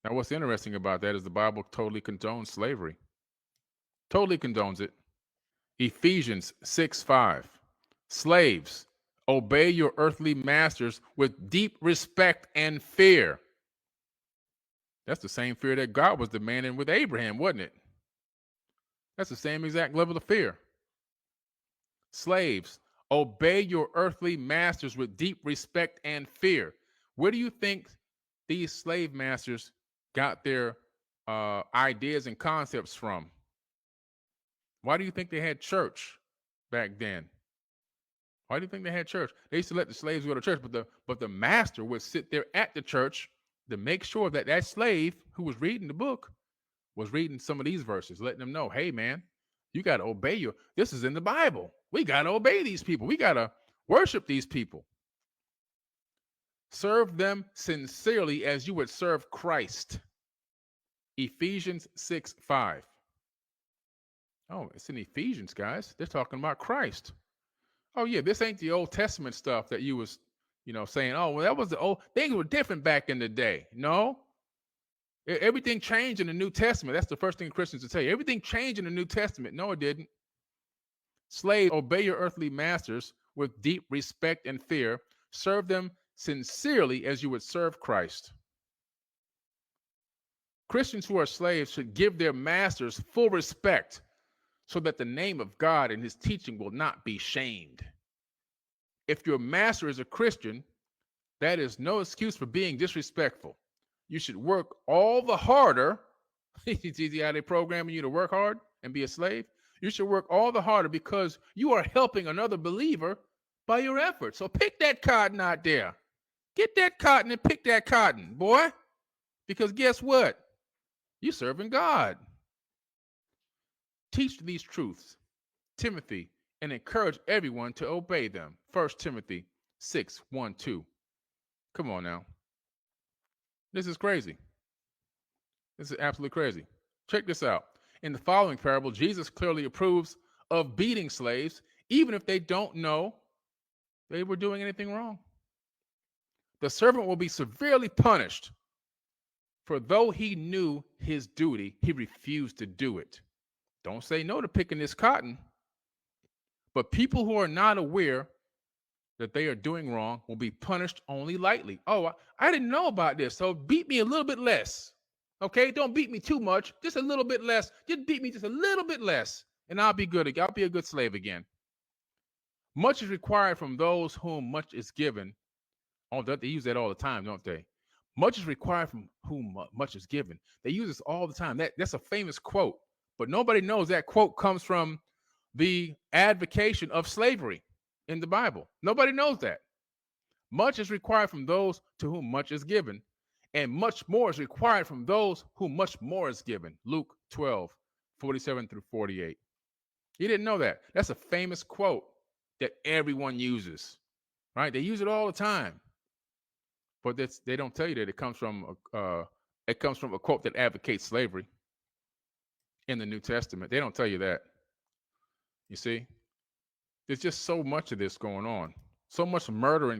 Now, what's interesting about that is the Bible totally condones slavery. Totally condones it. Ephesians 6:5. Slaves, obey your earthly masters with deep respect and fear. That's the same fear that God was demanding with Abraham, wasn't it? That's the same exact level of fear. Slaves, obey your earthly masters with deep respect and fear. Where do you think these slave masters got their ideas and concepts from? Why do you think they had church back then? Why do you think they had church? They used to let the slaves go to church, but the master would sit there at the church to make sure that that slave who was reading the book was reading some of these verses, letting them know, hey man, you got to obey your. This is in the Bible. We got to obey these people. We got to worship these people. Serve them sincerely as you would serve Christ. Ephesians 6:5. Oh, it's in Ephesians, guys. They're talking about Christ. Oh yeah, this ain't the Old Testament stuff that you was, saying. Oh well, that was the old. Things were different back in the day. No, everything changed in the New Testament. That's the first thing Christians will tell you. Everything changed in the New Testament. No, it didn't. Slaves, obey your earthly masters with deep respect and fear. Serve them sincerely as you would serve Christ. Christians who are slaves should give their masters full respect so that the name of God and his teaching will not be shamed. If your master is a Christian, that is no excuse for being disrespectful. You should work all the harder. See how they programming you to work hard and be a slave? You should work all the harder because you are helping another believer by your efforts. So pick that cotton out there. Get that cotton and pick that cotton, boy. Because guess what? You're serving God. Teach these truths, Timothy, and encourage everyone to obey them. 1 Timothy 6:1-2. Come on now. This is crazy. This is absolutely crazy. Check this out. In the following parable, Jesus clearly approves of beating slaves, even if they don't know they were doing anything wrong. The servant will be severely punished, for though he knew his duty, he refused to do it. Don't say no to picking this cotton. But people who are not aware that they are doing wrong will be punished only lightly. Oh, I didn't know about this, so beat me a little bit less. Okay, don't beat me too much, just a little bit less. Just beat me just a little bit less, and I'll be good. I'll be a good slave again. Much is required from those whom much is given. Oh, they use that all the time, don't they? Much is required from whom much is given. They use this all the time. That's a famous quote, but nobody knows that quote comes from the advocation of slavery in the Bible. Nobody knows that. Much is required from those to whom much is given, and much more is required from those whom much more is given. Luke 12:47-48. You didn't know that. That's a famous quote that everyone uses, right? They use it all the time. But they don't tell you that it comes from a quote that advocates slavery in the New Testament. They don't tell you that. You see, there's just so much of this going on, so much murder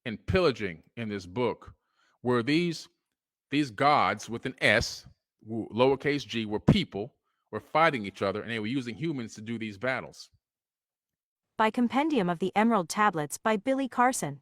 and pillaging in this book, where these gods with an S, lowercase g, were people, were fighting each other, and they were using humans to do these battles. By Compendium of the Emerald Tablets by Billy Carson.